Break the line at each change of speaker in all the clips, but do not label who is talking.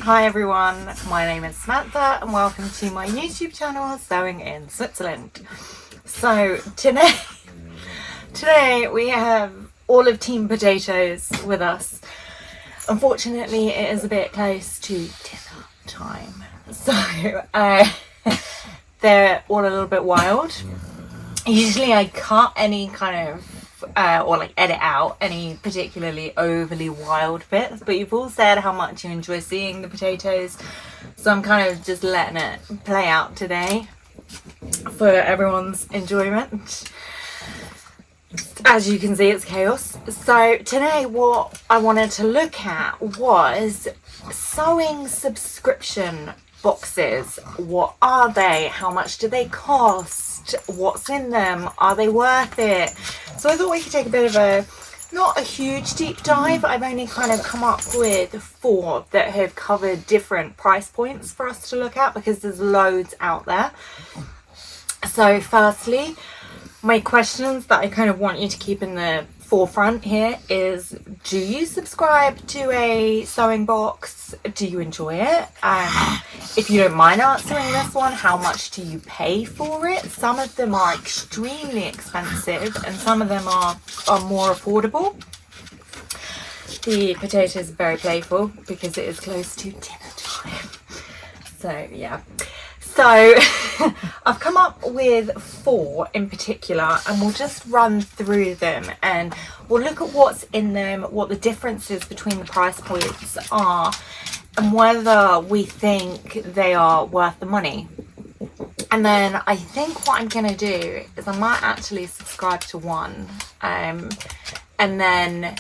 Hi everyone, my name is Samantha and welcome to my YouTube channel, Sewing in Switzerland. So today we have all of Team Potatoes with us. Unfortunately, it is a bit close to dinner time, so they're all a little bit wild. Usually I cut any kind of or edit out any particularly overly wild bits, but you've all said how much you enjoy seeing the potatoes, so I'm kind of just letting it play out today for everyone's enjoyment. As you can see, it's chaos. So today what I wanted to look at was sewing subscription boxes. What are they? How much do they cost? What's in them? Are they worth it? So I thought we could take a bit of not a huge deep dive. I've only kind of come up with 4 that have covered different price points for us to look at because there's loads out there. So firstly, my questions that I kind of want you to keep in the forefront here is, do you subscribe to a sewing box? Do you enjoy it? If you don't mind answering this one, how much do you pay for it? Some of them are extremely expensive and some of them are more affordable. The potatoes are very playful because it is close to dinner time. So yeah. So I've come up with 4 in particular and we'll just run through them and we'll look at what's in them, what the differences between the price points are and whether we think they are worth the money. And then I think what I'm going to do is I might actually subscribe to one and then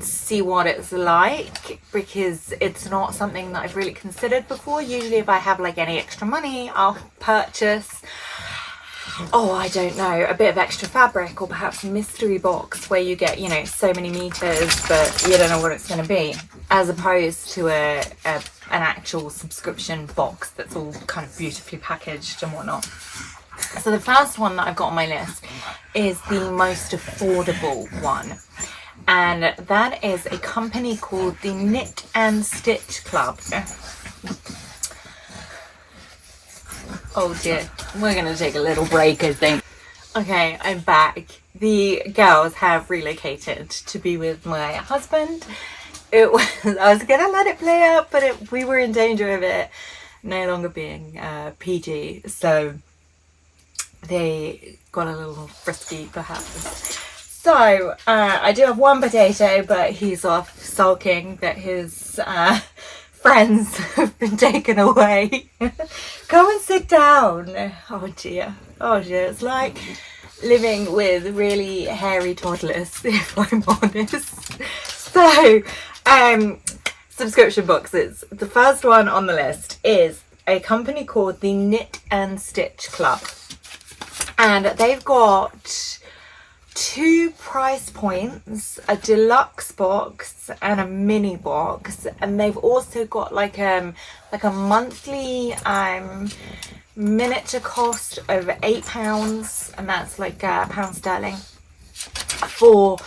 see what it's like, because it's not something that I've really considered before. Usually if I have any extra money, I'll purchase, I don't know, a bit of extra fabric or perhaps a mystery box where you get, so many meters but you don't know what it's going to be, as opposed to an actual subscription box that's all kind of beautifully packaged and whatnot. So the first one that I've got on my list is the most affordable one. And that is a company called the Knit and Stitch Club. Oh dear, we're going to take a little break, I think. Okay, I'm back. The girls have relocated to be with my husband. I was going to let it play out, but we were in danger of it no longer being PG. So they got a little frisky, perhaps. So, I do have one potato, but he's off sulking that his friends have been taken away. Come and sit down. Oh dear. Oh dear. It's like living with really hairy toddlers, if I'm honest. So, subscription boxes. The first one on the list is a company called the Knit and Stitch Club. And they've got 2 price points, a deluxe box and a mini box, and they've also got like a monthly miniature cost of £8, and that's pound sterling, for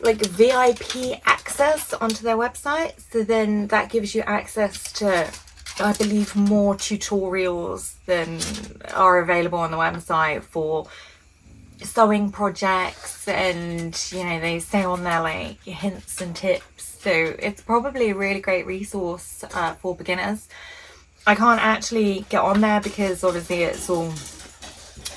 VIP access onto their website. So then that gives you access to, I believe, more tutorials than are available on the website for sewing projects, and they say on there hints and tips. So it's probably a really great resource for beginners. I can't actually get on there because obviously it's all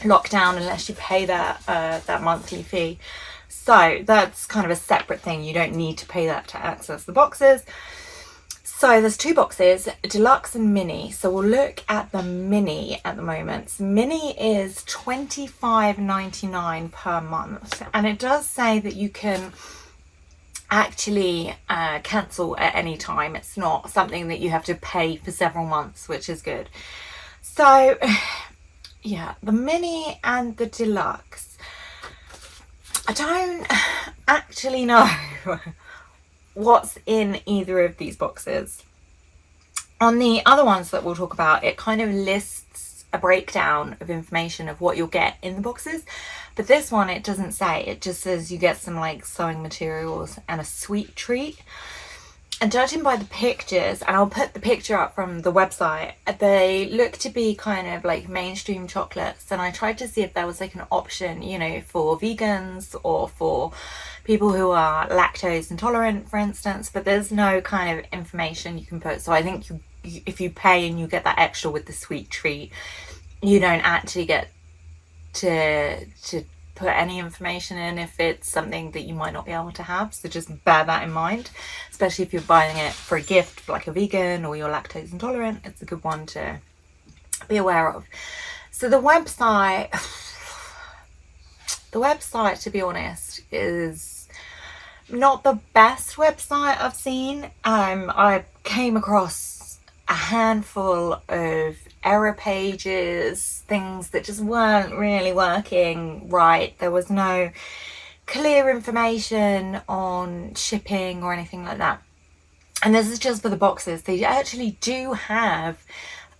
locked down unless you pay that monthly fee. So that's kind of a separate thing. You don't need to pay that to access the boxes. So there's 2 boxes, deluxe and mini. So we'll look at the mini at the moment. So mini is $25.99 per month, and it does say that you can actually cancel at any time. It's not something that you have to pay for several months, which is good. So yeah, the mini and the deluxe, I don't actually know what's in either of these boxes. On the other ones that we'll talk about, it kind of lists a breakdown of information of what you'll get in the boxes, but this one it doesn't say. It just says you get some sewing materials and a sweet treat. and judging by the pictures, and I'll put the picture up from the website, they look to be kind of like mainstream chocolates. And I tried to see if there was like an option, you know, for vegans or for people who are lactose intolerant, for instance, but there's no kind of information you can put. So I think if you pay and you get that extra with the sweet treat, you don't actually get to put any information in if it's something that you might not be able to have. So just bear that in mind, especially if you're buying it for a gift, like a vegan or you're lactose intolerant. It's a good one to be aware of. So the website, to be honest, is not the best website I've seen. I came across a handful of error pages, things that just weren't really working right. There was no clear information on shipping or anything like that. And this is just for the boxes. They actually do have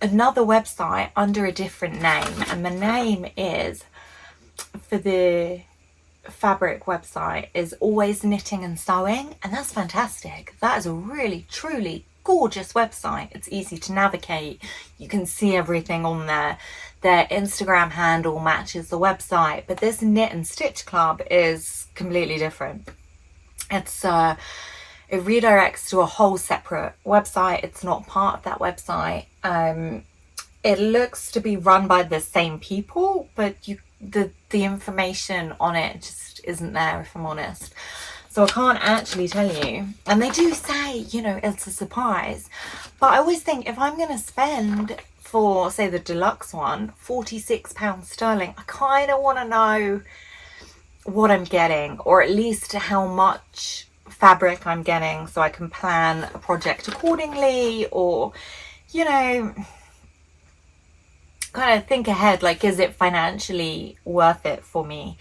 another website under a different name, and the name is, for the fabric website, is Always Knitting and Sewing, and that's fantastic. That is a really truly gorgeous website. It's easy to navigate. You can see everything on there. Their Instagram handle matches the website, but this Knit and Stitch Club is completely different. It redirects to a whole separate website. It's not part of that website. It looks to be run by the same people, but the information on it just isn't there, if I'm honest. So I can't actually tell you. And they do say, you know, it's a surprise. But I always think if I'm going to spend for, say, the deluxe one, £46 sterling, I kind of want to know what I'm getting, or at least how much fabric I'm getting, so I can plan a project accordingly, or, you know, kind of think ahead, like, is it financially worth it for me?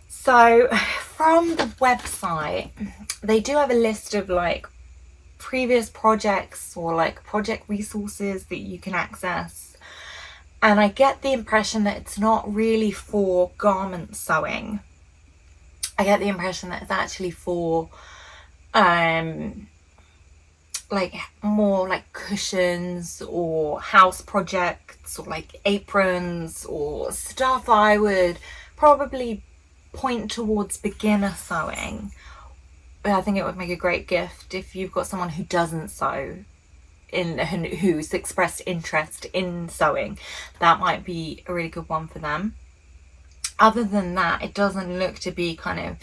So from the website, they do have a list of like previous projects or like project resources that you can access. And I get the impression that it's not really for garment sewing. I get the impression that it's actually for like more like cushions or house projects or like aprons or stuff I would probably point towards beginner sewing. I think it would make a great gift if you've got someone who doesn't sew, who's expressed interest in sewing. That might be a really good one for them. Other than that, it doesn't look to be kind of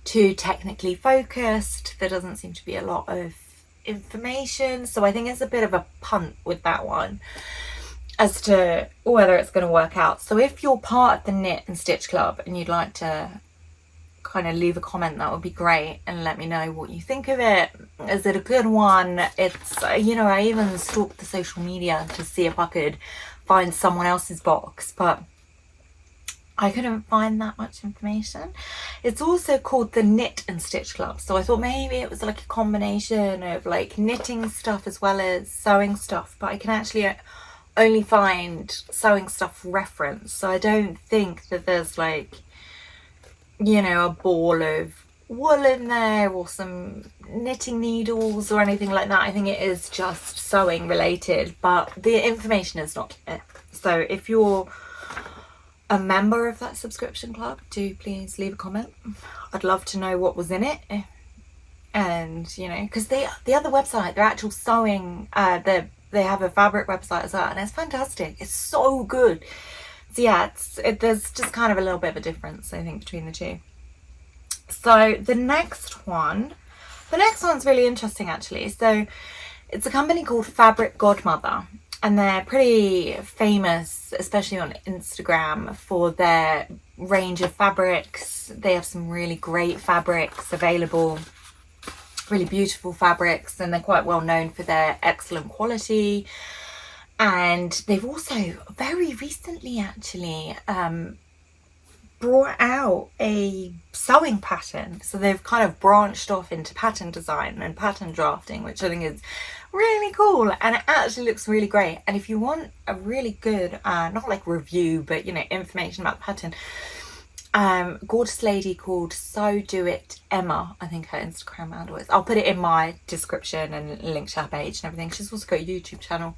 too technically focused. There doesn't seem to be a lot of information, so I think it's a bit of a punt with that one as to whether it's going to work out. So if you're part of the Knit and Stitch Club and you'd like to kind of leave a comment, that would be great, and let me know what you think of it. Is it a good one? It's, you know, I even stalked the social media to see if I could find someone else's box, but I couldn't find that much information. It's also called the Knit and Stitch Club, so I thought maybe it was like a combination of like knitting stuff as well as sewing stuff, but I can actually only find sewing stuff reference, so I don't think that there's like, you know, a ball of wool in there or some knitting needles or anything like that. I think it is just sewing related, but the information is not clear. So if you're a member of that subscription club, do please leave a comment. I'd love to know what was in it. And, you know, because the other website, their actual sewing, they have a fabric website as well, and it's fantastic. It's so good. So yeah, there's just kind of a little bit of a difference, I think, between the two. So the next one's really interesting, actually. So it's a company called Fabric Godmother, and they're pretty famous, especially on Instagram, for their range of fabrics. They have some really great fabrics available, really beautiful fabrics, and they're quite well known for their excellent quality. And they've also very recently actually brought out a sewing pattern. So they've kind of branched off into pattern design and pattern drafting, which I think is really cool, and it actually looks really great. And if you want a really good not like review, but, you know, information about the pattern, gorgeous lady called So Do It Emma, I think her Instagram handle is. I'll put it in my description and link to her page and everything. She's also got a YouTube channel,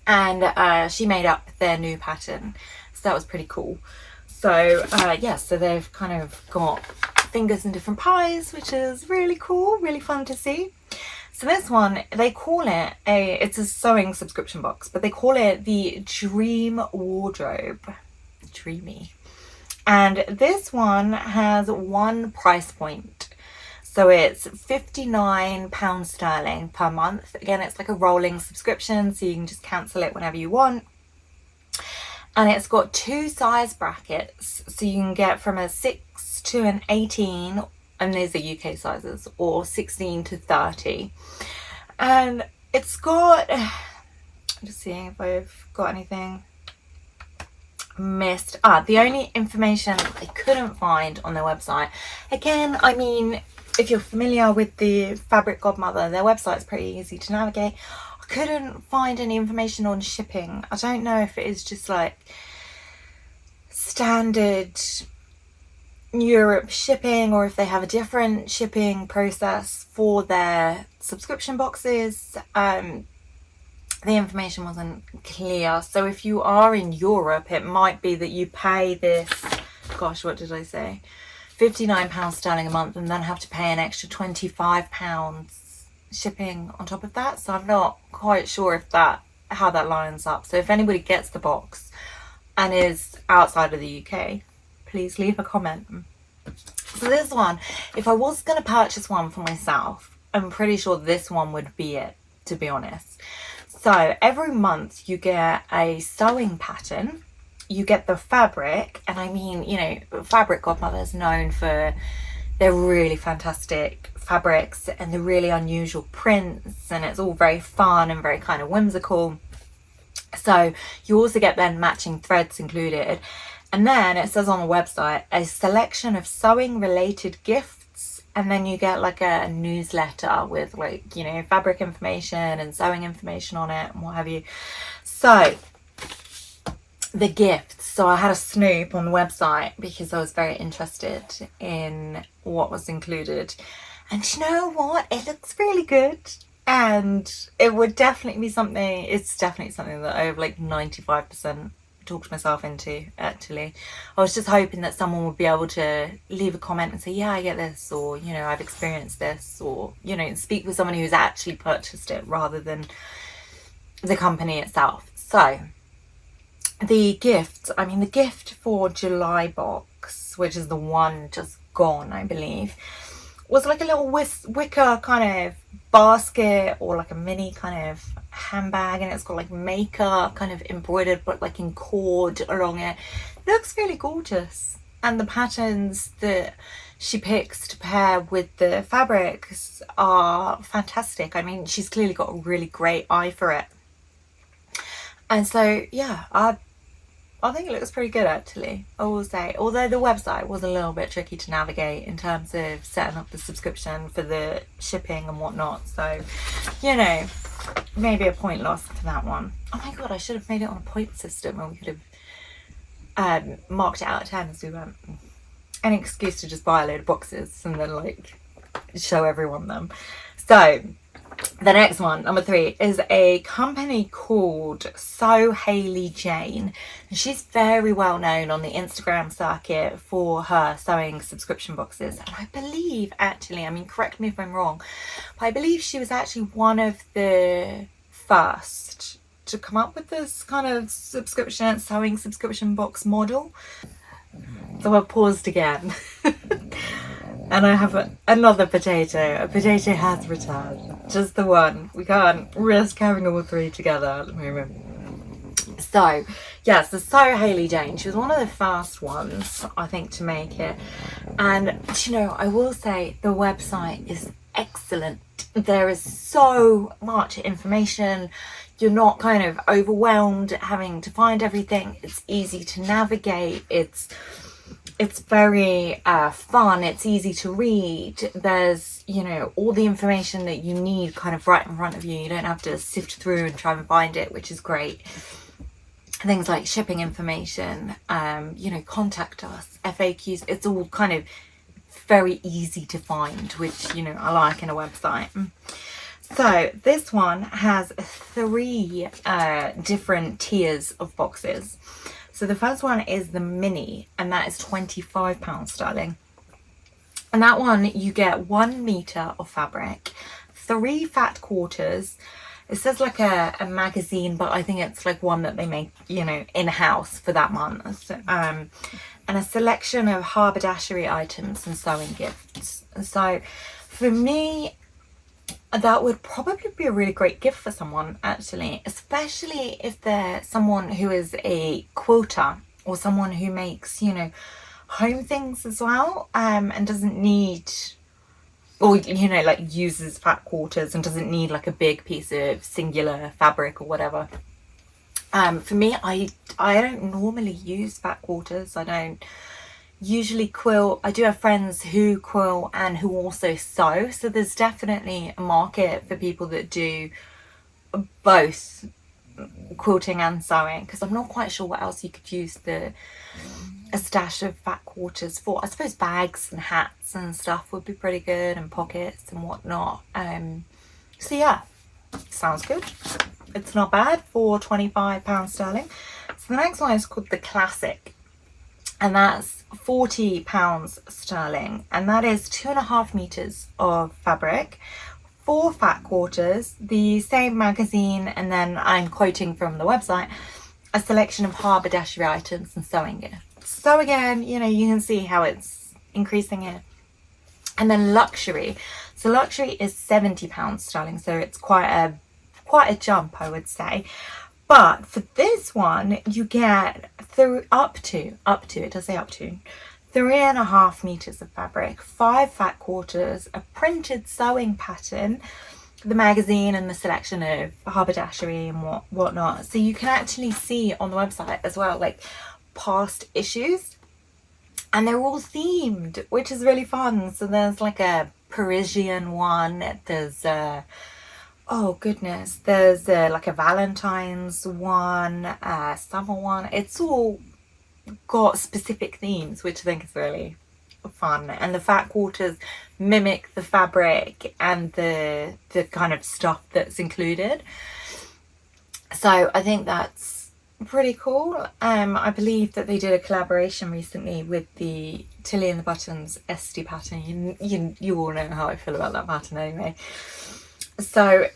and she made up their new pattern, so that was pretty cool. So yeah, so they've kind of got fingers in different pies, which is really cool, really fun to see. So this one, they call it it's a sewing subscription box, but they call it the Dream Wardrobe. Dreamy. And this one has one price point. So it's £59 sterling per month. Again, it's like a rolling subscription, so you can just cancel it whenever you want. And it's got 2 size brackets, so you can get from a 6 to an 18, and these are UK sizes, or 16 to 30. And it's got, I'm just seeing if I've got anything missed. The only information I couldn't find on their website, again, I mean, if you're familiar with the Fabric Godmother, their website's pretty easy to navigate. I couldn't find any information on shipping. I don't know if it is just like standard Europe shipping, or if they have a different shipping process for their subscription boxes. The information wasn't clear. So if you are in Europe, it might be that you pay this, gosh, what did I say, £59 sterling a month, and then have to pay an extra £25 shipping on top of that. So I'm not quite sure if how that lines up. So if anybody gets the box and is outside of the UK, please leave a comment. So this one, if I was going to purchase one for myself, I'm pretty sure this one would be it, to be honest. So every month you get a sewing pattern, you get the fabric, and I mean, you know, Fabric Godmother is known for their really fantastic fabrics and the really unusual prints, and it's all very fun and very kind of whimsical. So you also get then matching threads included. And then it says on the website, a selection of sewing related gifts. And then you get like a newsletter with, like, you know, fabric information and sewing information on it and what have you. So the gifts. So I had a snoop on the website because I was very interested in what was included. And you know what? It looks really good. And it would definitely be something, it's definitely something that I have like 95% talked myself into, actually. I was just hoping that someone would be able to leave a comment and say, yeah, I get this, or, you know, I've experienced this, or, you know, speak with someone who's actually purchased it rather than the company itself. So the gift, I mean, the gift for July box, which is the one just gone, I believe, was like a little wicker kind of basket, or like a mini kind of handbag, and it's got like maker kind of embroidered but like in cord along it. It looks really gorgeous, and the patterns that she picks to pair with the fabrics are fantastic. I mean, she's clearly got a really great eye for it. And so yeah, I think it looks pretty good, actually, I will say. Although the website was a little bit tricky to navigate in terms of setting up the subscription for the shipping and whatnot. So, you know, maybe a point lost for that one. Oh my god, I should have made it on a point system, and we could have marked it out of 10 as we went. An excuse to just buy a load of boxes and then, like, show everyone them. So the next one, number 3, is a company called So Hayley Jane. And she's very well known on the Instagram circuit for her sewing subscription boxes. And I believe, actually, I mean, correct me if I'm wrong, but I believe she was actually one of the first to come up with this kind of sewing subscription box model. So I paused again. And I have another potato. A potato has returned. Just the one. We can't risk having all 3 together at the moment. So, yes, the So Hayley Jane. She was one of the first ones, I think, to make it. And, you know, I will say the website is excellent. There is so much information. You're not kind of overwhelmed having to find everything. It's easy to navigate. It's very fun. It's easy to read. There's, you know, all the information that you need kind of right in front of you. You don't have to sift through and try and find it, which is great. things like shipping information, you know, contact us, FAQs. It's all kind of very easy to find, which, you know, I like in a website. So this one has 3 different tiers of boxes. So the first one is the mini, and that is £25 sterling. And that one, you get 1 meter of fabric, 3 fat quarters. It says like a magazine, but I think it's like one that they make, you know, in-house for that month. And a selection of haberdashery items and sewing gifts. So for me, that would probably be a really great gift for someone, actually, especially if they're someone who is a quilter or someone who makes, you know, home things as well, and doesn't need, or, you know, like uses fat quarters and doesn't need like a big piece of singular fabric or whatever. For me, I don't normally use fat quarters. I don't usually quilt. I do have friends who quilt and who also sew, so there's definitely a market for people that do both quilting and sewing, because I'm not quite sure what else you could use a stash of fat quarters for. I suppose bags and hats and stuff would be pretty good, and pockets and whatnot. So yeah, sounds good. It's not bad for £25 sterling. So the next one is called the Classic, and that's £40 sterling, and that is 2.5 meters of fabric, 4 fat quarters, the same magazine, and then I'm quoting from the website, a selection of haberdashery items and sewing gear. So again, you know, you can see how it's increasing here. And then luxury. So luxury is £70 sterling, so it's quite a jump, I would say. But for this one, you get up to, it does say up to, 3.5 meters of fabric, 5 fat quarters, a printed sewing pattern, the magazine, and the selection of haberdashery and whatnot. So you can actually see on the website as well, like past issues, and they're all themed, which is really fun. So there's like a Parisian one, there's oh goodness, there's like a Valentine's one, summer one. It's all got specific themes, which I think is really fun, and the fat quarters mimic the fabric and the kind of stuff that's included. So I think that's pretty cool. I believe that they did a collaboration recently with the Tilly and the Buttons Esty pattern. You all know how I feel about that pattern anyway. So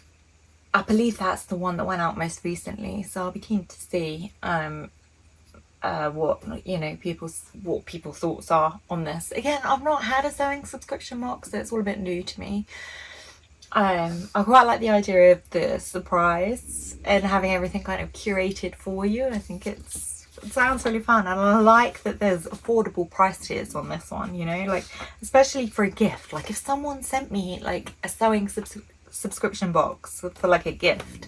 I believe that's the one that went out most recently. So I'll be keen to see what, you know, people's thoughts are on this. Again, I've not had a sewing subscription box, so it's all a bit new to me. I quite like the idea of the surprise and having everything kind of curated for you. I think it sounds really fun, and I like that there's affordable price tiers on this one, you know, like especially for a gift. Like if someone sent me like a sewing subscription box for like a gift,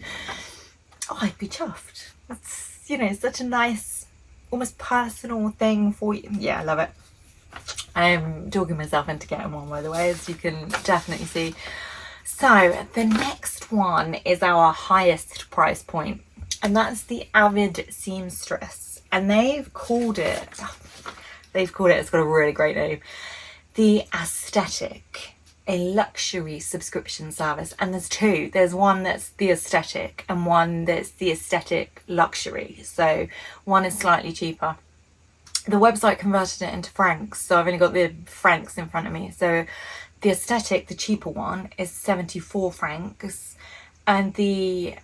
oh, I'd be chuffed. It's, you know, such a nice, almost personal thing for you. Yeah, I love it. I'm talking myself into getting one, by the way, as you can definitely see. So the next one is our highest price point, and that's the Avid Seamstress, and they've called it, it's got a really great name, the Aesthetic, a luxury subscription service. And there's 2. There's one that's the Aesthetic and one that's the Aesthetic Luxury. So one is slightly cheaper. The website converted it into francs, so I've only got the francs in front of me. So the Aesthetic, the cheaper one, is 74 francs, and the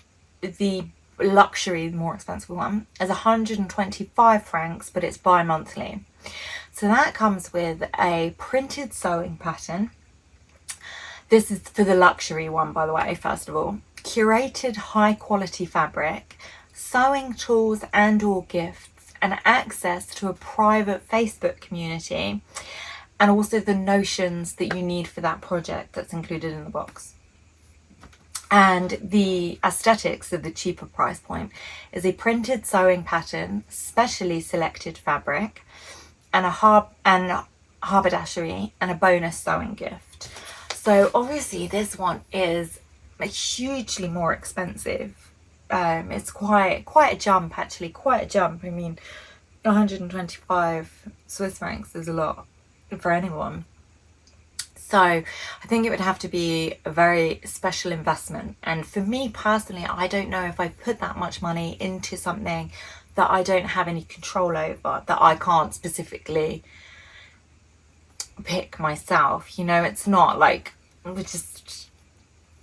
Luxury, the more expensive one, is 125 francs, but it's bi-monthly. So that comes with a printed sewing pattern. This is for the Luxury one, by the way, first of all. Curated high quality fabric, sewing tools and or gifts, and access to a private Facebook community, and also the notions that you need for that project that's included in the box. And the Aesthetics, so the cheaper price point, is a printed sewing pattern, specially selected fabric, and haberdashery, and a bonus sewing gift. So obviously this one is hugely more expensive It's quite a jump, actually, quite a jump. I mean, 125 Swiss francs is a lot for anyone. So I think it would have to be a very special investment. And for me personally, I don't know if I put that much money into something that I don't have any control over, that I can't specifically pick myself. You know, it's not like,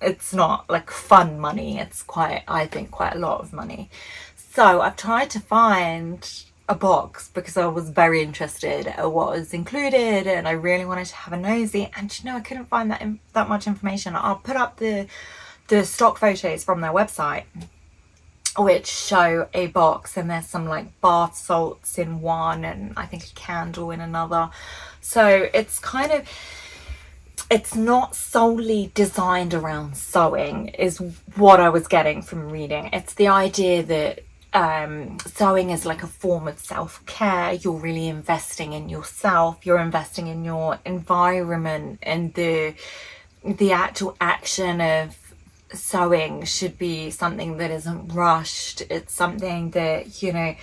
it's not like fun money. It's quite, I think, quite a lot of money. So I've tried to find a box because I was very interested at what was included, and I really wanted to have a nosy, and you know, I couldn't find that much information. I'll put up the stock photos from their website, which show a box, and there's some like bath salts in one, and I think a candle in another. So it's kind of, it's not solely designed around sewing, is what I was getting from reading. It's the idea that sewing is like a form of self-care. You're really investing in yourself, you're investing in your environment, and the actual action of sewing should be something that isn't rushed. It's something that, you know,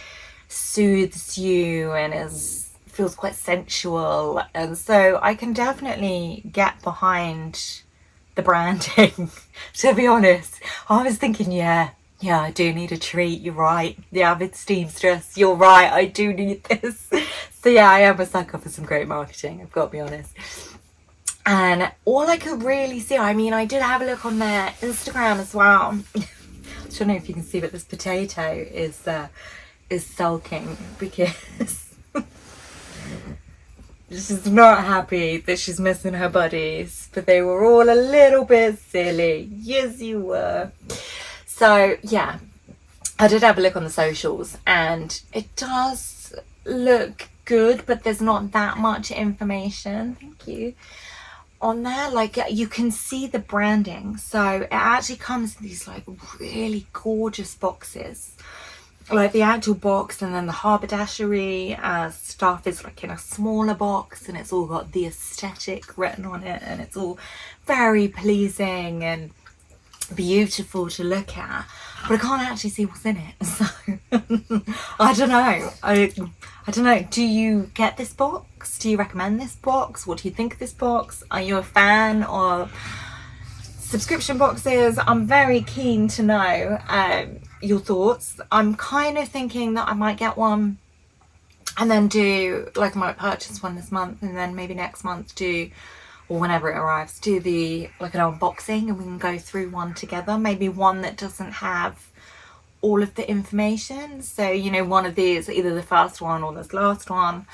soothes you and feels quite sensual. And so I can definitely get behind the branding. To be honest, I was thinking, yeah, I do need a treat. You're right. The avid seamstress. You're right. I do need this. So yeah, I am a sucker for some great marketing, I've got to be honest. And all I could really see, I mean, I did have a look on their Instagram as well. I don't know if you can see, but this potato is sulking because she's not happy that she's missing her buddies. But they were all a little bit silly. Yes, you were. So yeah, I did have a look on the socials, and it does look good, but there's not that much information. Thank you. On there, like, you can see the branding. So it actually comes in these like really gorgeous boxes, like the actual box, and then the haberdashery stuff is like in a smaller box, and it's all got the aesthetic written on it, and it's all very pleasing and beautiful to look at, but I can't actually see what's in it. So I don't know. I don't know. Do you get this box? Do you recommend this box? What do you think of this box? Are you a fan of subscription boxes? I'm very keen to know your thoughts. I'm kind of thinking that I might get one and then do, like, I might purchase one this month, and then maybe next month do, or whenever it arrives, do like an unboxing, and we can go through one together. Maybe one that doesn't have all of the information. So, you know, one of these, either the first one or this last one,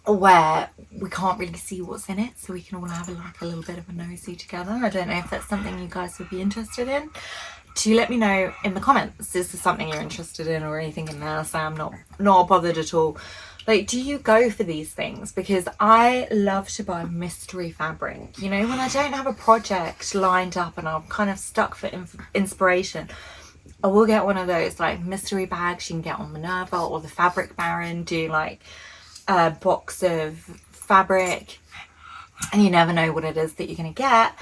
where we can't really see what's in it, so we can all have a little bit of a nosy together. I don't know if that's something you guys would be interested in. Do let me know in the comments. Is this something you're interested in, or anything in there? So I'm not bothered at all. Like, do you go for these things? Because I love to buy mystery fabric. You know, when I don't have a project lined up and I'm kind of stuck for inspiration, I will get one of those like mystery bags you can get on Minerva, or the Fabric Baron do like a box of fabric, and you never know what it is that you're going to get.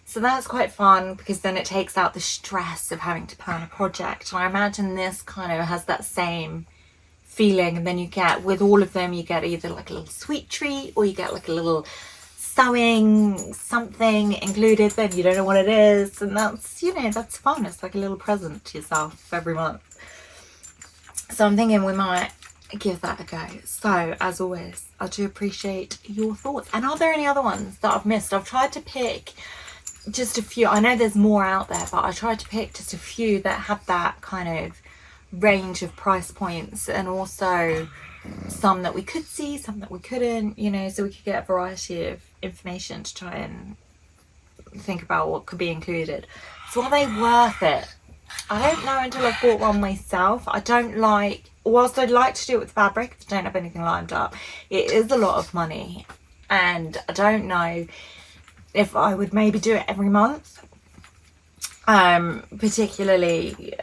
So that's quite fun, because then it takes out the stress of having to plan a project. And I imagine this kind of has that same feeling. And then you get, with all of them, you get either like a little sweet treat, or you get like a little sewing something included, then you don't know what it is, and that's, you know, that's fun. It's like a little present to yourself every month. So I'm thinking we might give that a go. So as always, I do appreciate your thoughts. And are there any other ones that I've missed? I've tried to pick just a few. I know there's more out there, but I tried to pick just a few that had that kind of range of price points, and also some that we could see, some that we couldn't, you know, so we could get a variety of information to try and think about what could be included. So are they worth it? I don't know until I've bought one myself. I don't like, whilst I'd like to do it with fabric, if I don't have anything lined up, it is a lot of money, and I don't know if I would maybe do it every month, particularly,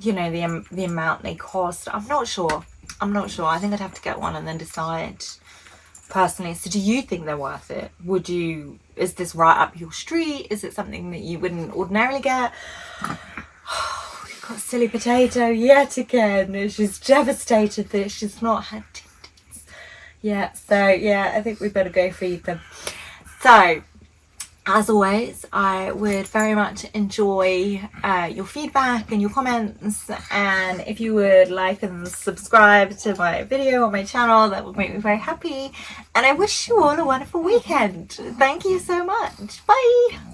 you know, the amount they cost. I'm not sure. I think I'd have to get one and then decide personally. So do you think they're worth it? Is this right up your street? Is it something that you wouldn't ordinarily get? got silly potato yet again. She's devastated that she's not had tinders. Yeah, so yeah, I think we better go feed them. So, as always, I would very much enjoy your feedback and your comments, and if you would like and subscribe to my video on my channel, that would make me very happy. And I wish you all a wonderful weekend. Thank you so much. Bye.